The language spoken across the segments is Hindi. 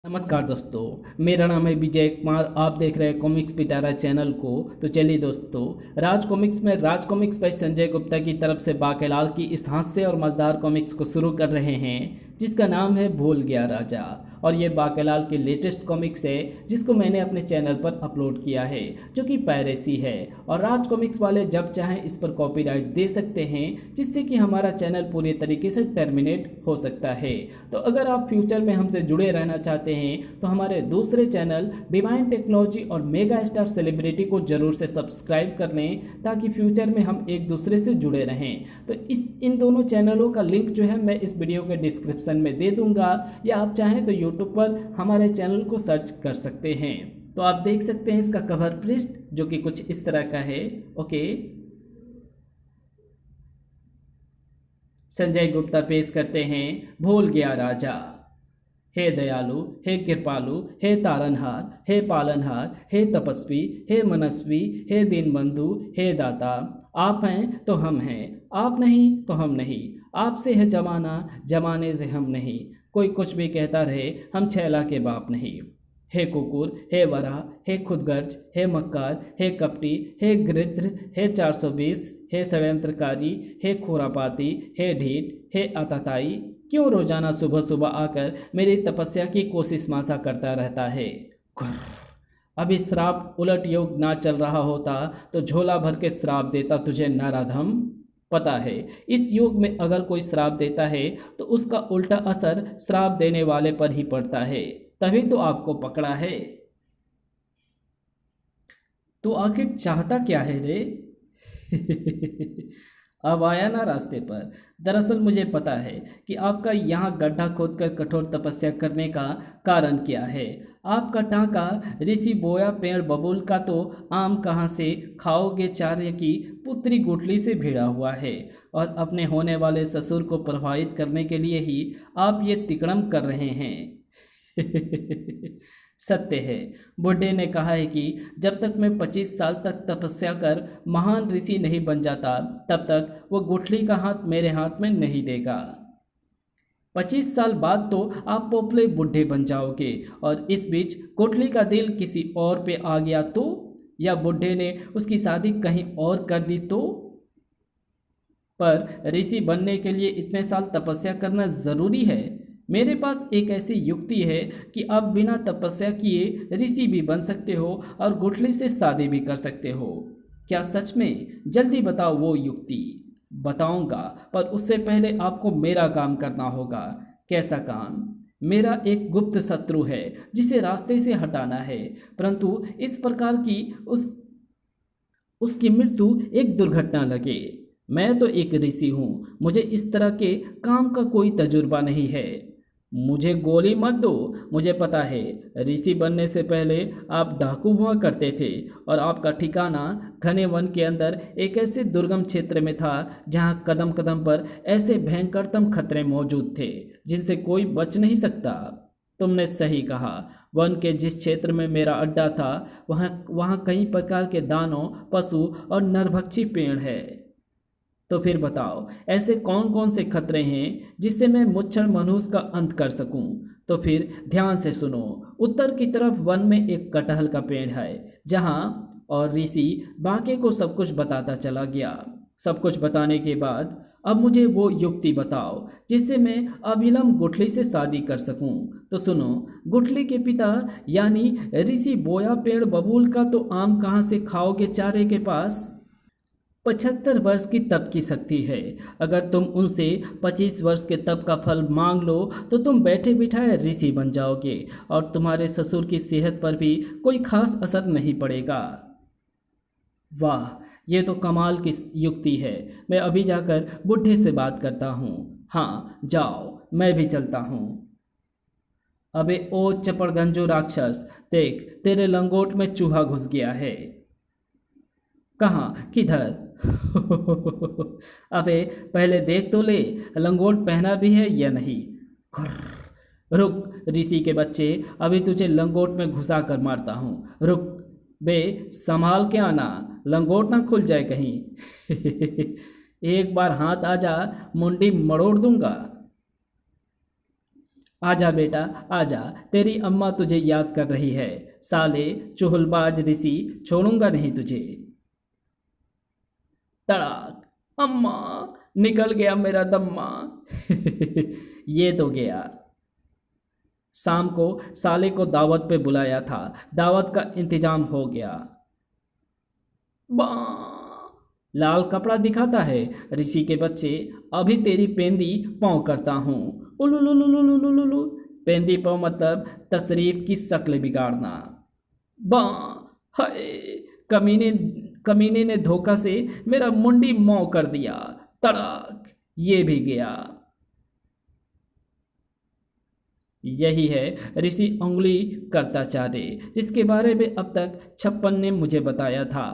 नमस्कार दोस्तों, मेरा नाम है विजय कुमार। आप देख रहे हैं कॉमिक्स पिटारा चैनल को। तो चलिए दोस्तों, राज कॉमिक्स में राज कॉमिक्स पर संजय गुप्ता की तरफ से बाकेलाल की इस हास्य और मज़ेदार कॉमिक्स को शुरू कर रहे हैं, जिसका नाम है भूल गया राजा। और ये बाकेलाल की लेटेस्ट कॉमिक्स है, जिसको मैंने अपने चैनल पर अपलोड किया है, जो कि पायरेसी है। और राज कॉमिक्स वाले जब चाहें इस पर कॉपीराइट दे सकते हैं, जिससे कि हमारा चैनल पूरी तरीके से टर्मिनेट हो सकता है। तो अगर आप फ्यूचर में हमसे जुड़े रहना चाहते हैं तो हमारे दूसरे चैनल डिवाइन टेक्नोलॉजी और मेगा स्टार सेलिब्रिटी को जरूर से सब्सक्राइब कर लें, ताकि फ्यूचर में हम एक दूसरे से जुड़े रहें। तो इन दोनों चैनलों का लिंक जो है मैं इस वीडियो के डिस्क्रिप्शन में दे दूंगा, या आप चाहें तो यूट्यूब पर हमारे चैनल को सर्च कर सकते हैं। तो आप देख सकते हैं इसका कवर पृष्ठ, जो कि कुछ इस तरह का है। ओके, संजय गुप्ता पेश करते हैं भूल गया राजा। हे दयालु, हे कृपालु, हे तारनहार, हे पालनहार, हे तपस्वी, हे मनस्वी, हे दीनबंधु, हे दाता। आप हैं तो हम हैं, आप नहीं तो हम नहीं। आपसे है जमाना, जमाने से हम नहीं। कोई कुछ भी कहता रहे, हम छैला के बाप नहीं। हे कुकुर, हे वरा, हे खुदगर्ज, हे मक्कार, हे कपटी, हे गृध्र, हे 420, हे षड्यंत्रकारी, हे खुरापाती, हे ढीठ, हे आताताई, क्यों रोजाना सुबह सुबह आकर मेरी तपस्या की कोशिश मासा करता रहता है। अभी श्राप उलट योग ना चल रहा होता तो झोला भर के श्राप देता तुझे नराधम। पता है, इस युग में अगर कोई श्राप देता है तो उसका उल्टा असर श्राप देने वाले पर ही पड़ता है, तभी तो आपको पकड़ा है। तो आखिर चाहता क्या है रे? अब आया ना रास्ते पर। दरअसल मुझे पता है कि आपका यहाँ गड्ढा खोदकर कठोर तपस्या करने का कारण क्या है। आपका टांका ऋषि बोया पेड़ बबूल का तो आम कहाँ से खाओगे चार्य की पुत्री गुठली से भिड़ा हुआ है, और अपने होने वाले ससुर को प्रभावित करने के लिए ही आप ये तिकड़म कर रहे हैं। सत्य है, बुढ़े ने कहा है कि जब तक मैं 25 साल तक तपस्या कर महान ऋषि नहीं बन जाता, तब तक वो गुठली का हाथ मेरे हाथ में नहीं देगा। 25 साल बाद तो आप पोपले बुढ़े बन जाओगे, और इस बीच गुठली का दिल किसी और पे आ गया तो, या बुढ़े ने उसकी शादी कहीं और कर दी तो। पर ऋषि बनने के लिए इतने साल तपस्या करना ज़रूरी है? मेरे पास एक ऐसी युक्ति है कि आप बिना तपस्या किए ऋषि भी बन सकते हो और गुठली से शादी भी कर सकते हो। क्या सच में? जल्दी बताओ वो युक्ति। बताऊंगा, पर उससे पहले आपको मेरा काम करना होगा। कैसा काम? मेरा एक गुप्त शत्रु है जिसे रास्ते से हटाना है, परंतु इस प्रकार की उसकी मृत्यु एक दुर्घटना लगे। मैं तो एक ऋषि हूँ, मुझे इस तरह के काम का कोई तजुर्बा नहीं है। मुझे गोली मत दो, मुझे पता है ऋषि बनने से पहले आप डाकू हुआ करते थे, और आपका ठिकाना घने वन के अंदर एक ऐसे दुर्गम क्षेत्र में था जहाँ कदम कदम पर ऐसे भयंकरतम खतरे मौजूद थे जिनसे कोई बच नहीं सकता। तुमने सही कहा, वन के जिस क्षेत्र में मेरा अड्डा था वहाँ कई प्रकार के दानों, पशु और नरभक्षी पेड़ है। तो फिर बताओ, ऐसे कौन कौन से खतरे हैं जिससे मैं मुच्छर मनुष्य का अंत कर सकूं? तो फिर ध्यान से सुनो। उत्तर की तरफ वन में एक कटहल का पेड़ है जहां, और ऋषि बाकी को सब कुछ बताता चला गया। सब कुछ बताने के बाद अब मुझे वो युक्ति बताओ जिससे मैं अविलंब गुठली से शादी कर सकूं। तो सुनो, गुठली के पिता यानी ऋषि बोया पेड़ बबूल का तो आम कहाँ से खाओगे चारे के पास 75 वर्ष की तप की शक्ति है। अगर तुम उनसे 25 वर्ष के तप का फल मांग लो तो तुम बैठे बिठाए ऋषि बन जाओगे, और तुम्हारे ससुर की सेहत पर भी कोई खास असर नहीं पड़ेगा। वाह, ये तो कमाल की युक्ति है। मैं अभी जाकर बुढ़े से बात करता हूँ। हाँ जाओ, मैं भी चलता हूँ। अबे ओ चपड़गंजो राक्षस, देख तेरे लंगोट में चूहा घुस गया है। कहाँ? किधर? अबे पहले देख तो ले, लंगोट पहना भी है या नहीं। रुक ऋषि के बच्चे, अभी तुझे लंगोट में घुसा कर मारता हूँ। रुक बे, संभाल के आना, लंगोट ना खुल जाए कहीं। एक बार हाथ आ जा, मुंडी मरोड़ दूंगा। आजा बेटा, आजा, तेरी अम्मा तुझे याद कर रही है। साले चुहलबाज ऋषि, छोड़ूंगा नहीं तुझे। तड़ाक। अम्मा, निकल गया मेरा दम्मा। ये तो गया। शाम को साले को दावत पे बुलाया था, दावत का इंतजाम हो गया। बा, लाल कपड़ा दिखाता है ऋषि के बच्चे, अभी तेरी पेंदी पाँव करता हूँ। उलुलुलुलुलुलुलु। पेंदी पाँव मतलब तशरीफ की शक्ल बिगाड़ना। बा, हाय, कमीने कमीने ने धोखा से मेरा मुंडी मौ कर दिया। तड़ाक। ये भी गया। यही है ऋषि उंगली कर्ताचार्य, जिसके बारे में अब तक 56 ने मुझे बताया था।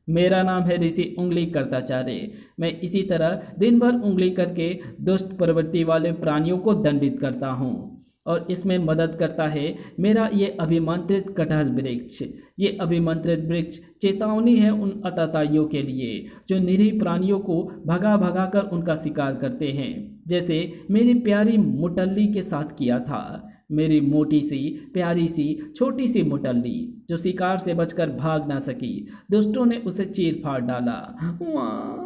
मेरा नाम है ऋषि उंगली कर्ताचार्य। मैं इसी तरह दिन भर उंगली करके दुष्ट प्रवृत्ति वाले प्राणियों को दंडित करता हूँ, और इसमें मदद करता है मेरा ये अभिमंत्रित कटहल वृक्ष। ये अभिमंत्रित वृक्ष चेतावनी है उन आतताइयों के लिए जो निरीह प्राणियों को भगा भगा कर उनका शिकार करते हैं, जैसे मेरी प्यारी मुटल्ली के साथ किया था। मेरी मोटी सी प्यारी सी छोटी सी मुटल्ली जो शिकार से बचकर भाग ना सकी, दुष्टों ने उसे चीर फाड़ डाला। वाह!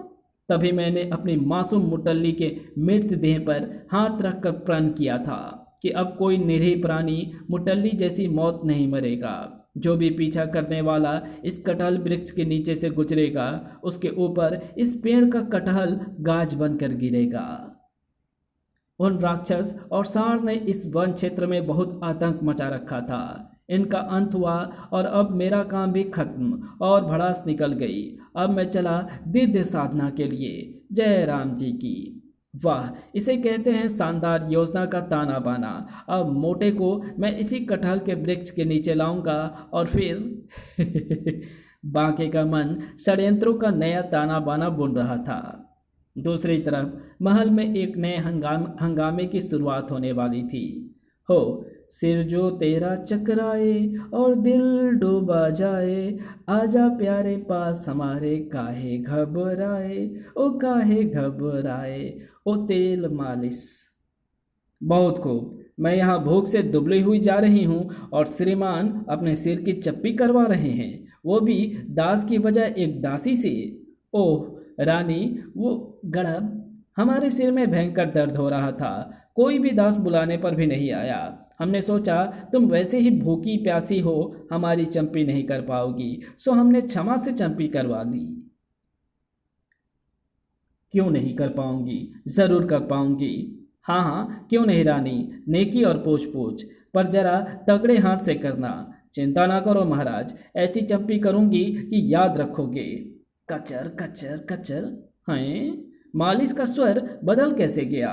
तभी मैंने अपनी मासूम मुटल्ली के मृत देह पर हाथ रखकर प्रण किया था कि अब कोई निरीह प्राणी मुटल्ली जैसी मौत नहीं मरेगा। जो भी पीछा करने वाला इस कटहल वृक्ष के नीचे से गुजरेगा, उसके ऊपर इस पेड़ का कटहल गाज बनकर गिरेगा। उन राक्षस और सांड ने इस वन क्षेत्र में बहुत आतंक मचा रखा था। इनका अंत हुआ और अब मेरा काम भी खत्म और भड़ास निकल गई। अब मैं चला दीर्घ साधना के लिए। जय राम जी की। वाह, इसे कहते हैं शानदार योजना का ताना बाना। अब मोटे को मैं इसी कटहल के वृक्ष के नीचे लाऊंगा और फिर बांके का मन षड्यंत्रों का नया ताना बाना बुन रहा था। दूसरी तरफ महल में एक नए हंगामे की शुरुआत होने वाली थी। हो, सिर जो तेरा चकराए और दिल डूबा जाए, आजा प्यारे पास हमारे, काहे घबराए, ओ काहे घबराए, ओ तेल मालिश। बहुत खूब। मैं यहाँ भूख से दुबली हुई जा रही हूँ और श्रीमान अपने सिर की चप्पी करवा रहे हैं, वो भी दास की बजाय एक दासी से। ओह रानी, वो गड़ब, हमारे सिर में भयंकर दर्द हो रहा था। कोई भी दास बुलाने पर भी नहीं आया। हमने सोचा तुम वैसे ही भूखी प्यासी हो, हमारी चंपी नहीं कर पाओगी, सो हमने क्षमा से चंपी करवा ली। क्यों नहीं कर पाऊंगी? जरूर कर पाऊंगी। हाँ हाँ, क्यों नहीं रानी, नेकी और पूछ पूछ, पर जरा तगड़े हाथ से करना। चिंता ना करो महाराज, ऐसी चंपी करूंगी कि याद रखोगे। कचर कचर कचर। हैं, मालिश का स्वर बदल कैसे गया?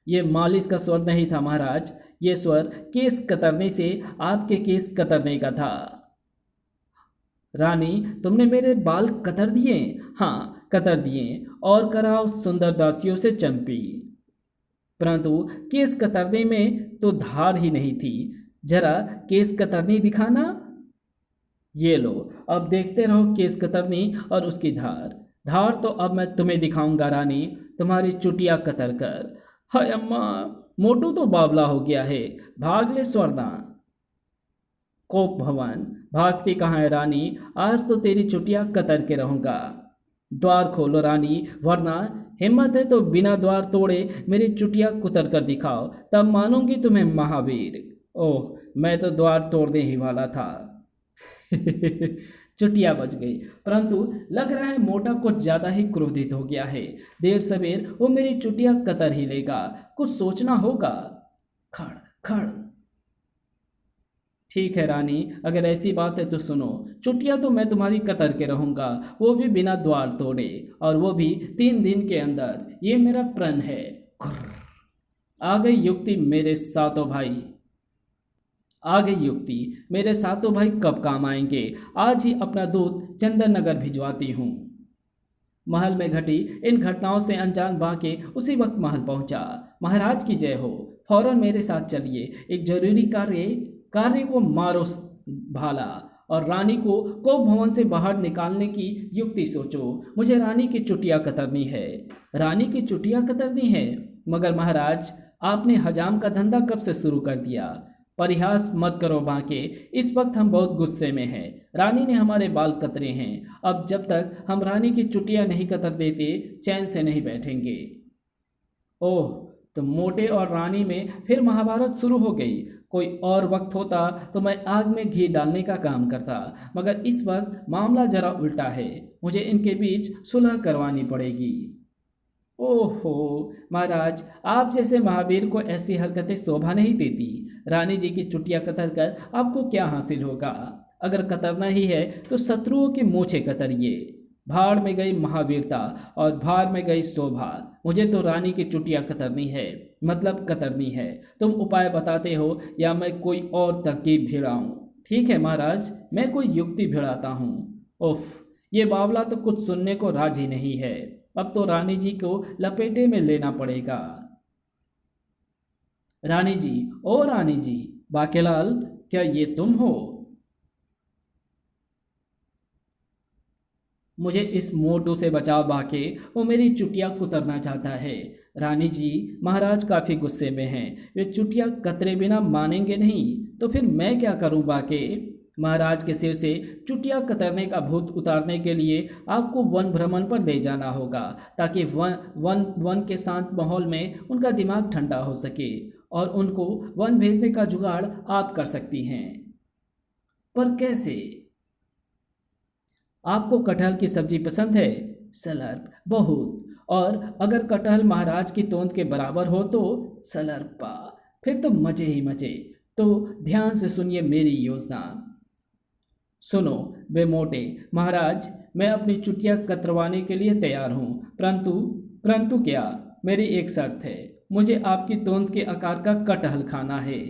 ये मालिश का स्वर नहीं था महाराज, ये स्वर केस कतरने से आपके केस कतरने का था। रानी, तुमने मेरे बाल कतर दिए? हाँ, कतर दिए, और कराओ सुंदर दासियों से चंपी। परंतु केस कतरने में तो धार ही नहीं थी। जरा केस कतरनी दिखाना। ये लो, अब देखते रहो केस कतरनी और उसकी धार। धार तो अब मैं तुम्हें दिखाऊंगा रानी, तुम्हारी चुटिया कतर कर। हाय अम्मा, मोटू तो बावला हो गया है, भाग ले स्वर्णा। कोप भवन, भागती कहाँ है रानी, आज तो तेरी चुटिया कतर के रहूंगा। द्वार खोलो रानी, वरना हिम्मत है तो बिना द्वार तोड़े मेरी चुटिया कुतर कर दिखाओ, तब मानूंगी तुम्हें महावीर। ओह, मैं तो द्वार तोड़ने ही वाला था। चुटिया बच गई, परंतु लग रहा है मोटा कुछ ज्यादा ही क्रोधित हो गया है। देर सवेर वो मेरी चुटिया कतर ही लेगा, कुछ सोचना होगा। खड़ खड़। ठीक है रानी, अगर ऐसी बात है तो सुनो, चुटिया तो मैं तुम्हारी कतर के रहूंगा, वो भी बिना द्वार तोड़े, और वो भी 3 दिन के अंदर। ये मेरा प्रण है। आ गई युक्ति मेरे सातों भाई, आ गई युक्ति। मेरे सातों भाई कब काम आएंगे? आज ही अपना दूत चंदन नगर भिजवाती हूँ। महल में घटी इन घटनाओं से अनजान बांके उसी वक्त महल पहुंचा। महाराज की जय हो, फौरन मेरे साथ चलिए, एक जरूरी कार्य को मारो भाला, और रानी को कोप भवन से बाहर निकालने की युक्ति सोचो। मुझे रानी की चुटिया कतरनी है। रानी की चुटिया कतरनी है? मगर महाराज, आपने हजाम का धंधा कब से शुरू कर दिया? परिहास मत करो बांके, इस वक्त हम बहुत गुस्से में हैं। रानी ने हमारे बाल कतरे हैं। अब जब तक हम रानी की चुटिया नहीं कतर देते, चैन से नहीं बैठेंगे। ओह, तो मोटे और रानी में फिर महाभारत शुरू हो गई। कोई और वक्त होता तो मैं आग में घी डालने का काम करता, मगर इस वक्त मामला जरा उल्टा है। मुझे इनके बीच सुलह करवानी पड़ेगी। ओहो महाराज, आप जैसे महावीर को ऐसी हरकतें शोभा नहीं देती। रानी जी की चुटिया कतर कर आपको क्या हासिल होगा? अगर कतरना ही है तो शत्रुओं की मूछें कतरिए। भाड़ में गई महावीरता और भाड़ में गई शोभा। मुझे तो रानी की चुटिया कतरनी है, मतलब कतरनी है। तुम उपाय बताते हो या मैं कोई और तरकीब भिड़ाऊं? ठीक है महाराज, मैं कोई युक्ति भिड़ाता हूँ। उफ, ये बावला तो कुछ सुनने को राजी नहीं है। अब तो रानी जी को लपेटे में लेना पड़ेगा। रानी जी, ओ रानी जी, बाकेलाल, क्या ये तुम हो? मुझे इस मोटू से बचाओ बाके, वो मेरी चुटिया कुतरना चाहता है। रानी जी, महाराज काफ़ी गुस्से में हैं। वे चुटिया कतरे बिना मानेंगे नहीं, तो फिर मैं क्या करूं बाके? महाराज के सिर से चुटिया कतरने का भूत उतारने के लिए आपको वन भ्रमण पर ले जाना होगा, ताकि वन वन वन के शांत माहौल में उनका दिमाग ठंडा हो सके और उनको वन भेजने का जुगाड़ आप कर सकती हैं। पर कैसे? आपको कटहल की सब्जी पसंद है? सलर्प, बहुत। और अगर कटहल महाराज की तोंद के बराबर हो तो सलर्पा, फिर तो मजे ही मजे। तो ध्यान से सुनिए मेरी योजना। सुनो बेमोटे महाराज, मैं अपनी चुटिया कतरवाने के लिए तैयार हूँ, परंतु परंतु क्या? मेरी एक शर्त है। मुझे आपकी तोंद के आकार का कटहल खाना है।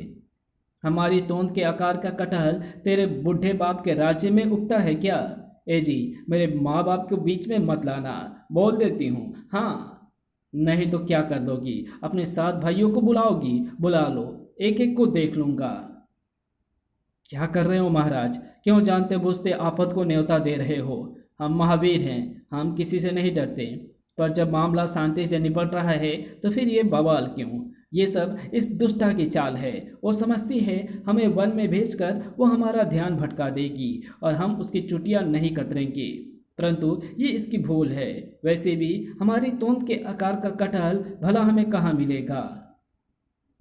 हमारी तोंद के आकार का कटहल तेरे बुढ़े बाप के राज्य में उगता है क्या? ए जी, मेरे माँ बाप को बीच में मत लाना, बोल देती हूँ। हाँ, नहीं तो क्या कर दोगी? अपने 7 भाइयों को बुलाओगी? बुला लो, एक एक को देख लूँगा। क्या कर रहे हो महाराज? क्यों जानते बूझते आफत को न्योता दे रहे हो? हम महावीर हैं, हम किसी से नहीं डरते। पर जब मामला शांति से निपट रहा है तो फिर ये बवाल क्यों? ये सब इस दुष्टा की चाल है। वो समझती है हमें वन में भेजकर वो हमारा ध्यान भटका देगी और हम उसकी चुटिया नहीं कतरेंगे, परंतु ये इसकी भूल है। वैसे भी हमारी तोंद के आकार का कटहल भला हमें कहाँ मिलेगा?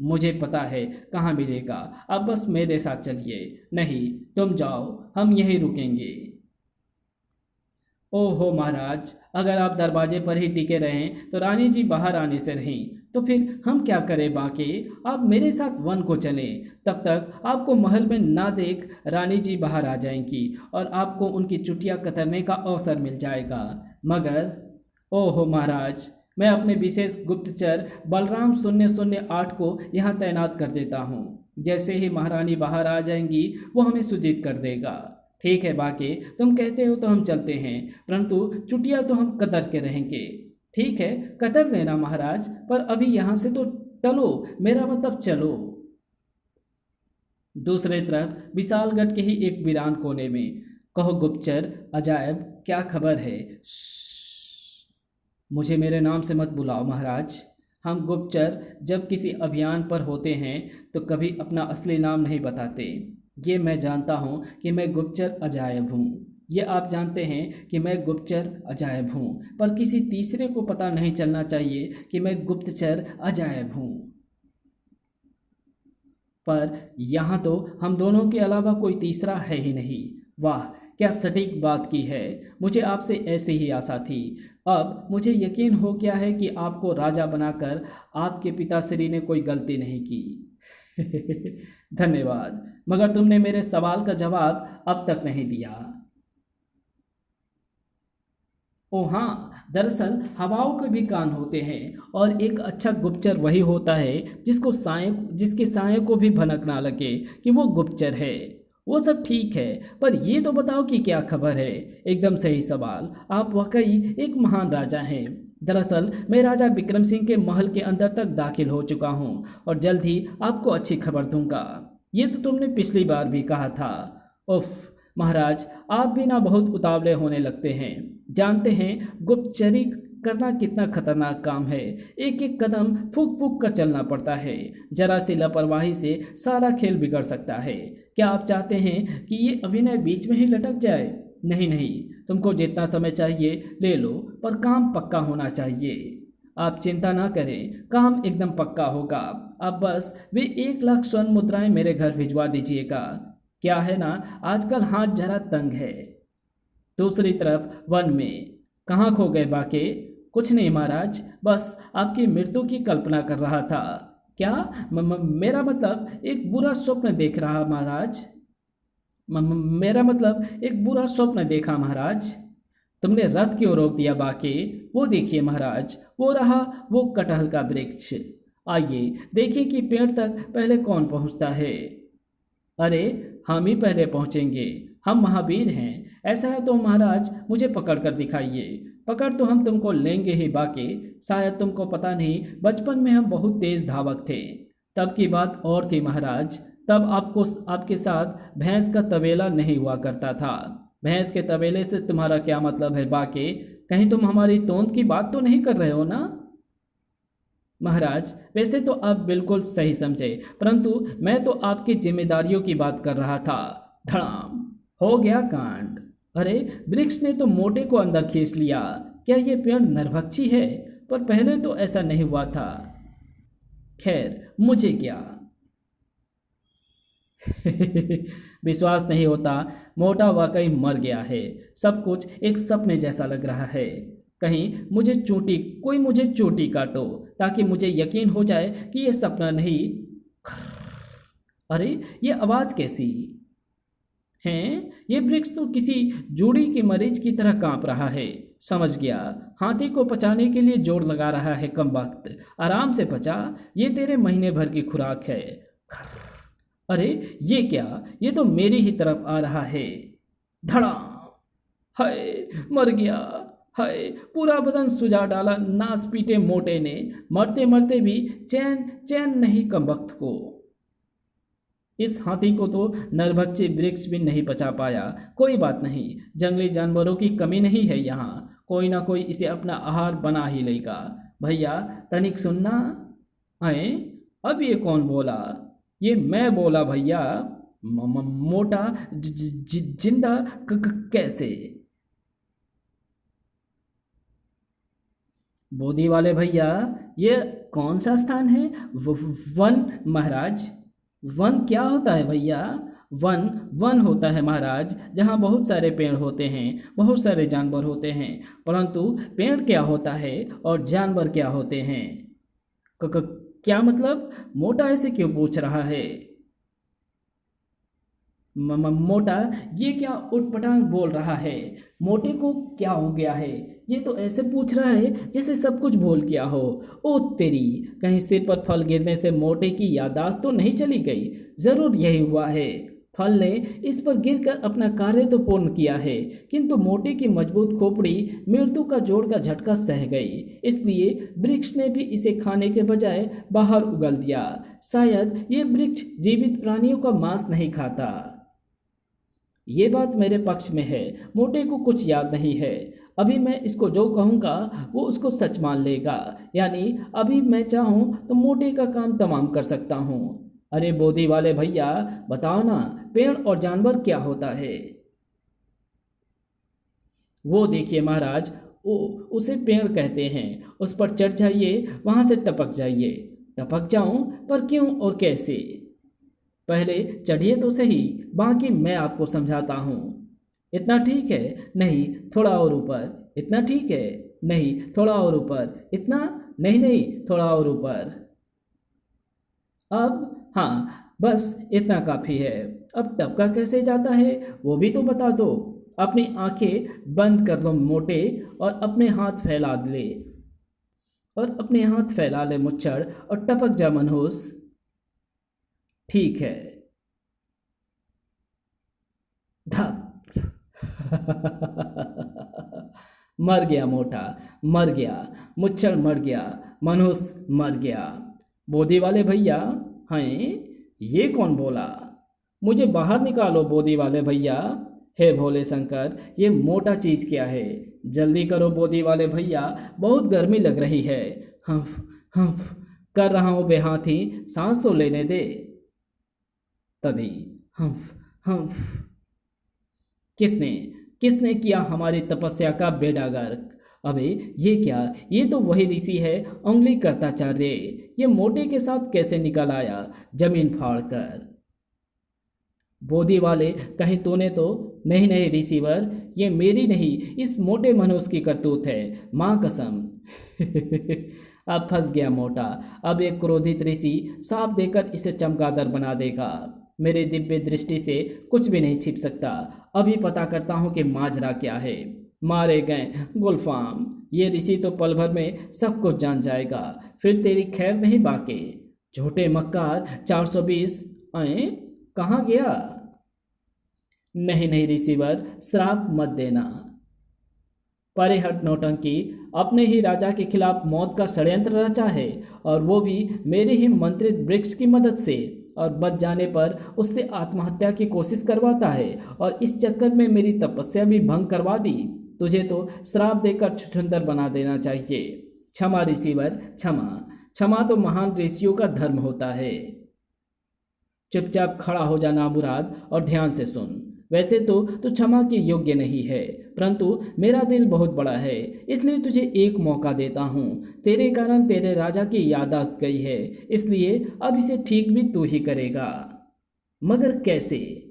मुझे पता है कहाँ मिलेगा। अब बस मेरे साथ चलिए। नहीं, तुम जाओ, हम यहीं रुकेंगे। ओहो महाराज, अगर आप दरवाजे पर ही टिके रहें तो रानी जी बाहर आने से नहीं, तो फिर हम क्या करें बाके? आप मेरे साथ वन को चलें, तब तक आपको महल में ना देख रानी जी बाहर आ जाएंगी और आपको उनकी चुटिया कतरने का अवसर मिल जाएगा। मगर ओहो महाराज, मैं अपने विशेष गुप्तचर बलराम 008 को यहाँ तैनात कर देता हूँ। जैसे ही महारानी बाहर आ जाएंगी वो हमें सूचित कर देगा। ठीक है बाके, तुम कहते हो तो हम चलते हैं, परंतु चुटिया तो हम कतर के रहेंगे। ठीक है, कतर लेना महाराज, पर अभी यहाँ से तो चलो, मेरा मतलब चलो। दूसरे तरफ विशालगढ़ के ही एक वीरान कोने में, कहो गुप्तचर अजायब, क्या खबर है? मुझे मेरे नाम से मत बुलाओ महाराज। हम गुप्तचर जब किसी अभियान पर होते हैं तो कभी अपना असली नाम नहीं बताते। ये मैं जानता हूँ कि मैं गुप्तचर अजायब हूँ, ये आप जानते हैं कि मैं गुप्तचर अजायब हूँ, पर किसी तीसरे को पता नहीं चलना चाहिए कि मैं गुप्तचर अजायब हूँ। पर यहाँ तो हम दोनों के अलावा कोई तीसरा है ही नहीं। वाह, क्या सटीक बात की है। मुझे आपसे ऐसी ही आशा थी। अब मुझे यकीन हो गया है कि आपको राजा बनाकर आपके पिताश्री ने कोई गलती नहीं की। धन्यवाद, मगर तुमने मेरे सवाल का जवाब अब तक नहीं दिया। ओ हाँ, दरअसल हवाओं के भी कान होते हैं और एक अच्छा गुप्तचर वही होता है जिसके साये को भी भनक ना लगे कि वो गुप्तचर है। वो सब ठीक है, पर ये तो बताओ कि क्या खबर है? एकदम सही सवाल। आप वाकई एक महान राजा हैं। दरअसल मैं राजा विक्रम सिंह के महल के अंदर तक दाखिल हो चुका हूँ और जल्द ही आपको अच्छी खबर दूंगा। ये तो तुमने पिछली बार भी कहा था। उफ महाराज, आप भी ना बहुत उतावले होने लगते हैं। जानते हैं करना कितना खतरनाक काम है। एक एक कदम फूक फूक कर चलना पड़ता है। जरा सी लापरवाही से सारा खेल बिगड़ सकता है। क्या आप चाहते हैं कि ये अभिनय बीच में ही लटक जाए? नहीं नहीं, तुमको जितना समय चाहिए ले लो, पर काम पक्का होना चाहिए। आप चिंता ना करें, काम एकदम पक्का होगा। आप बस वे 1 लाख स्वर्ण मुद्राएं मेरे घर भिजवा दीजिएगा। क्या है ना, आजकल हाथ जरा तंग है। दूसरी तरफ वन में कहाँ खो गए बाके? कुछ नहीं महाराज, बस आपकी मृत्यु की कल्पना कर रहा था। क्या? मेरा मतलब एक बुरा स्वप्न देख रहा महाराज। मेरा मतलब एक बुरा स्वप्न देखा महाराज। तुमने रथ क्यों रोक दिया बाके? वो देखिए महाराज, वो रहा वो कटहल का वृक्ष। आइए देखिए कि पेड़ तक पहले कौन पहुंचता है। अरे, हम ही पहले पहुंचेंगे, हम महावीर हैं। ऐसा है तो महाराज मुझे पकड़ कर दिखाइए। पकड़ तो हम तुमको लेंगे ही बाके। शायद तुमको पता नहीं, बचपन में हम बहुत तेज धावक थे। तब की बात और थी महाराज। तब आपको आपके साथ भैंस का तबेला नहीं हुआ करता था। भैंस के तबेले से तुम्हारा क्या मतलब है बाके? कहीं तुम हमारी तोंद की बात तो नहीं कर रहे हो ना? महाराज, वैसे तो आप बिल्कुल सही समझे, परंतु मैं तो आपकी जिम्मेदारियों की बात कर रहा था। धड़ाम हो गया कांड। अरे, वृक्ष ने तो मोटे को अंदर खींच लिया। क्या ये पेड़ नरभक्षी है? पर पहले तो ऐसा नहीं हुआ था। खैर, मुझे क्या। विश्वास नहीं होता, मोटा वाकई मर गया है। सब कुछ एक सपने जैसा लग रहा है। कहीं कोई मुझे चोटी काटो, ताकि मुझे यकीन हो जाए कि यह सपना नहीं। अरे, ये आवाज़ कैसी है? ये वृक्ष तो किसी जूड़ी के मरीज की तरह कांप रहा है। समझ गया, हाथी को पचाने के लिए जोर लगा रहा है। कम वक्त, आराम से पचा, ये तेरे महीने भर की खुराक है। अरे, ये क्या? ये तो मेरी ही तरफ आ रहा है। धड़ा! हाय, मर गया। हाय, पूरा बदन सुझा डाला नास पीटे मोटे ने। मरते मरते भी चैन चैन नहीं कमबख्त को। इस हाथी को तो नरभक्षी वृक्ष भी नहीं पचा पाया। कोई बात नहीं, जंगली जानवरों की कमी नहीं है यहाँ। कोई ना कोई इसे अपना आहार बना ही लेगा। भैया, तनिक सुनना। आए, अब ये कौन बोला? ये मैं बोला भैया। मोटा जिंदा कैसे? बोधी वाले भैया, ये कौन सा स्थान है? वन महाराज। वन क्या होता है भैया? वन वन होता है महाराज, जहाँ बहुत सारे पेड़ होते हैं, बहुत सारे जानवर होते हैं। परंतु पेड़ क्या होता है और जानवर क्या होते हैं? क्या मतलब? मोटा ऐसे क्यों पूछ रहा है? मोटा ये क्या उटपटांग बोल रहा है? मोटे को क्या हो गया है? ये तो ऐसे पूछ रहा है जैसे सब कुछ भूल गया हो। ओ तेरी, कहीं सिर पर फल गिरने से मोटे की याददाश्त तो नहीं चली गई? जरूर यही हुआ है। फल ने इस पर गिरकर अपना कार्य तो पूर्ण किया है, किंतु मोटे की मजबूत खोपड़ी मृत्यु का जोर का झटका सह गई। इसलिए वृक्ष ने भी इसे खाने के बजाय बाहर उगल दिया। शायद ये वृक्ष जीवित प्राणियों का मांस नहीं खाता। ये बात मेरे पक्ष में है। मोटे को कुछ याद नहीं है। अभी मैं इसको जो कहूँगा वो उसको सच मान लेगा। यानी अभी मैं चाहूँ तो मोटे का काम तमाम कर सकता हूँ। अरे बोधी वाले भैया, बताओ ना, पेड़ और जानवर क्या होता है? वो देखिए महाराज, उसे पेड़ कहते हैं। उस पर चढ़ जाइए, वहाँ से टपक जाइए। टपक जाऊँ? पर क्यों और कैसे? पहले चढ़िए तो सही, बाकी मैं आपको समझाता हूँ। इतना ठीक है? नहीं, थोड़ा और ऊपर। इतना ठीक है? नहीं, थोड़ा और ऊपर। इतना नहीं, नहीं, थोड़ा और ऊपर। अब हाँ, बस इतना काफ़ी है। अब टपका कैसे जाता है वो भी तो बता दो। अपनी आंखें बंद कर लो मोटे, और अपने हाथ फैला ले। मुच्छड़, और टपक जा मनहूस। ठीक है। धप। मर गया मोटा, मर गया। मुच्छड़ मर गया, मनहूस मर गया। बोधी वाले भैया, हैं? ये कौन बोला? मुझे बाहर निकालो बोधी वाले भैया। हे भोले शंकर, ये मोटा चीज क्या है? जल्दी करो बोदी वाले भैया, बहुत गर्मी लग रही है। हम्फ हम्फ कर रहा हूँ बेहाथी, सांस तो लेने दे। तभी हम्फ हम्फ, किसने किसने किया हमारी तपस्या का बेड़ा गर्क? अबे ये क्या? ये तो वही ऋषि है, उंगली कर्ताचार्य। ये मोटे के साथ कैसे निकल आया जमीन फाड़ कर? बोधी वाले, कहीं तूने तो नहीं? नहीं रिसीवर, ये मेरी नहीं, इस मोटे मनुष्य की करतूत है, माँ कसम। अब फंस गया मोटा। अब एक क्रोधित ऋषि साप देकर इसे चमगादड़ बना देगा। मेरे दिव्य दृष्टि से कुछ भी नहीं छिप सकता। अभी पता करता हूँ कि माजरा क्या है। मारे गए गुलफाम, ये ऋषि तो पल भर में सब कुछ जान जाएगा, फिर तेरी खैर नहीं बाकी। झूठे मक्कार 420 आए, कहाँ गया? नहीं नहीं रिसीवर, श्राप मत देना। परे हट नौटंकी, अपने ही राजा के खिलाफ मौत का षड्यंत्र रचा है, और वो भी मेरे ही मंत्रित वृक्ष की मदद से, और बच जाने पर उससे आत्महत्या की कोशिश करवाता है, और इस चक्कर में मेरी तपस्या भी भंग करवा दी। तुझे तो श्राप देकर छुछुंदर बना देना चाहिए। क्षमा रिसीवर, क्षमा। क्षमा तो महान ऋषियों का धर्म होता है। चुपचाप खड़ा हो जा नामुराद, और ध्यान से सुन। वैसे तो तू क्षमा के योग्य नहीं है, परंतु मेरा दिल बहुत बड़ा है, इसलिए तुझे एक मौका देता हूँ। तेरे कारण तेरे राजा की याददाश्त गई है, इसलिए अब इसे ठीक भी तू ही करेगा। मगर कैसे?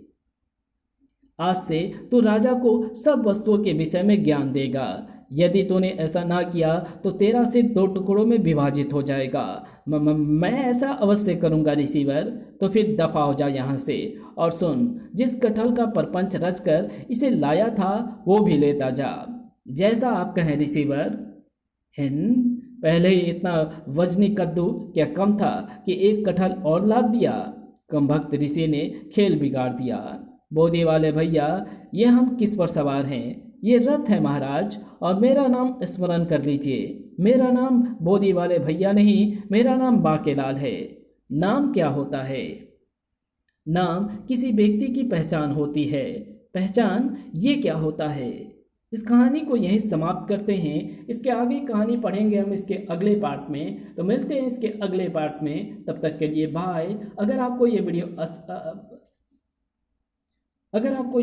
आज से तू राजा को सब वस्तुओं के विषय में ज्ञान देगा। यदि तूने ऐसा ना किया तो तेरा सिर 2 टुकड़ों में विभाजित हो जाएगा। मैं ऐसा अवश्य करूंगा रिसीवर। तो फिर दफा हो जा यहाँ से, और सुन, जिस कटहल का परपंच रचकर इसे लाया था वो भी लेता जा, जैसा आप कहें रिसीवर। हिन, पहले ही इतना वजनी कद्दू क्या कम था कि एक कटहल और लाद दिया? कमभक्त ऋषि ने खेल बिगाड़ दिया। बोधी वाले भैया, ये हम किस पर सवार हैं? ये रथ है महाराज, और मेरा नाम स्मरण कर लीजिए। मेरा नाम बोधी वाले भैया नहीं, मेरा नाम बाकेलाल है। नाम क्या होता है? नाम किसी व्यक्ति की पहचान होती है। पहचान, ये क्या होता है? इस कहानी को यहीं समाप्त करते हैं। इसके आगे कहानी पढ़ेंगे हम इसके अगले पार्ट में। तो मिलते हैं इसके अगले पार्ट में, तब तक के लिए बाय। अगर आपको ये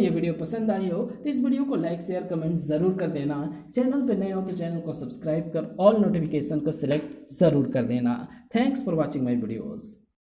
वीडियो पसंद आई हो तो इस वीडियो को लाइक शेयर कमेंट ज़रूर कर देना। चैनल पर नए हो तो चैनल को सब्सक्राइब कर ऑल नोटिफिकेशन को सिलेक्ट ज़रूर कर देना। Thanks for watching my videos.